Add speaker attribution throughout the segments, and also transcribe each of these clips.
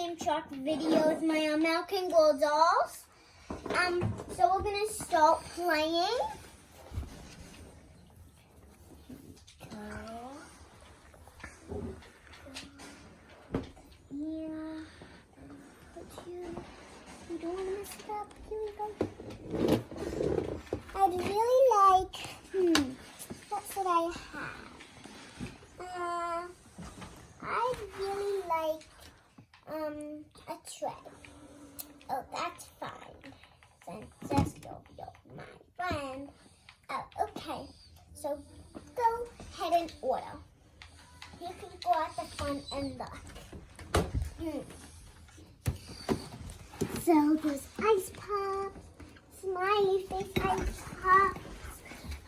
Speaker 1: Game Shark videos, my American Girl dolls. So we're gonna start playing. Yeah. But you don't want to mess it up. Here we go. I'd really like, what should I have? I'd really like, a tray. Oh, that's fine. Then just go, you're my friend. Oh, okay. So go ahead and order. You can go at the front and look. So there's ice pops, smiley face ice pops,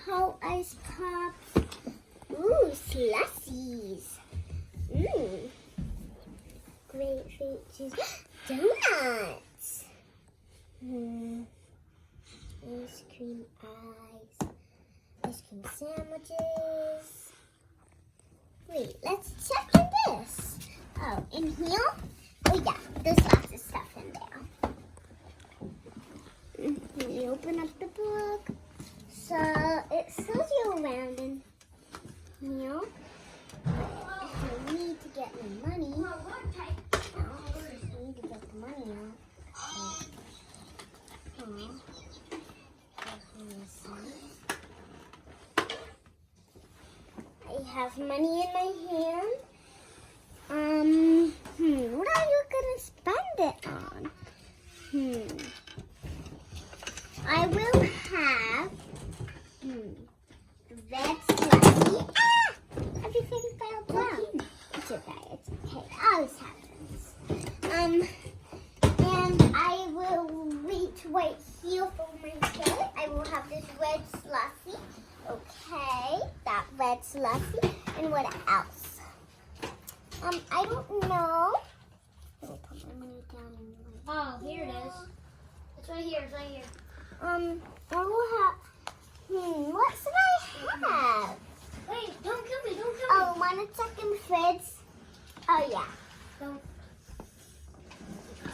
Speaker 1: whole ice pops. Ooh, slushies. Grapefruit juice. Donuts. Ice cream ice. Ice cream sandwiches. Wait, let's check in this. Oh, in here? Oh yeah, there's lots of stuff in there. Let me open up the book. So it shows you around in here. I need to get my money. I need to get the money out. I have money in my hand. What are you gonna spend it on? I will have red slushy. Everything fell down. It's okay, it's okay. It always happens. And I will reach right here for my shirt. I will have this red slushy. Okay, that red slushy. And what else? I don't know. I will put my money down in my
Speaker 2: Here it is. It's right here. It's right here.
Speaker 1: I will have. What should I have?
Speaker 2: Wait! Don't kill me! Don't kill me!
Speaker 1: Oh, wanna check in the fridge? Oh yeah.
Speaker 2: Don't.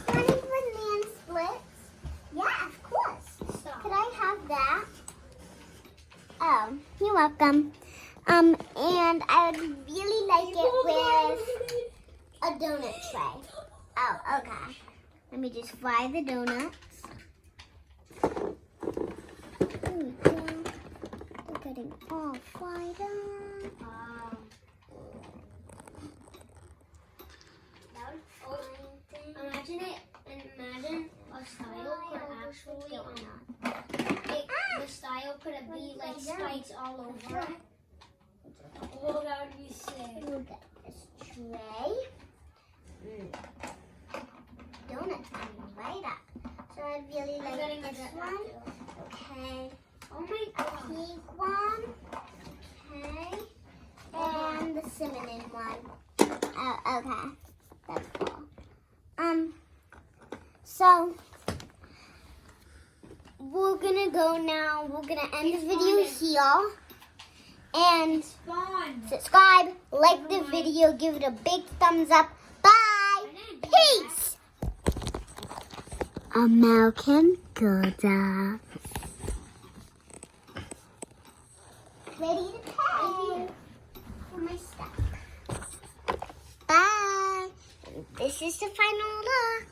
Speaker 1: Any banana splits? Yeah, of course.
Speaker 2: Stop.
Speaker 1: Could I have that? Oh, you're welcome. And I would really like it with a donut tray. Oh, okay. Let me just fry the donuts. There we go. They're getting all fried up.
Speaker 2: Imagine it. Imagine a style could actually the style could be like spikes all over it. Oh, that would be sick.
Speaker 1: Look at this tray. Donuts coming right up. So I'd really like
Speaker 2: getting
Speaker 1: this
Speaker 2: a
Speaker 1: one. Okay.
Speaker 2: Oh my
Speaker 1: A
Speaker 2: god.
Speaker 1: pink one. Okay. And the cinnamon one. Oh, okay. That's cool. So we're gonna go now. We're gonna end this video here. And subscribe, like the video, give it a big thumbs up. Bye. Peace. American Girl Dolls. Ready to pay for my stuff. Bye. And this is the final look.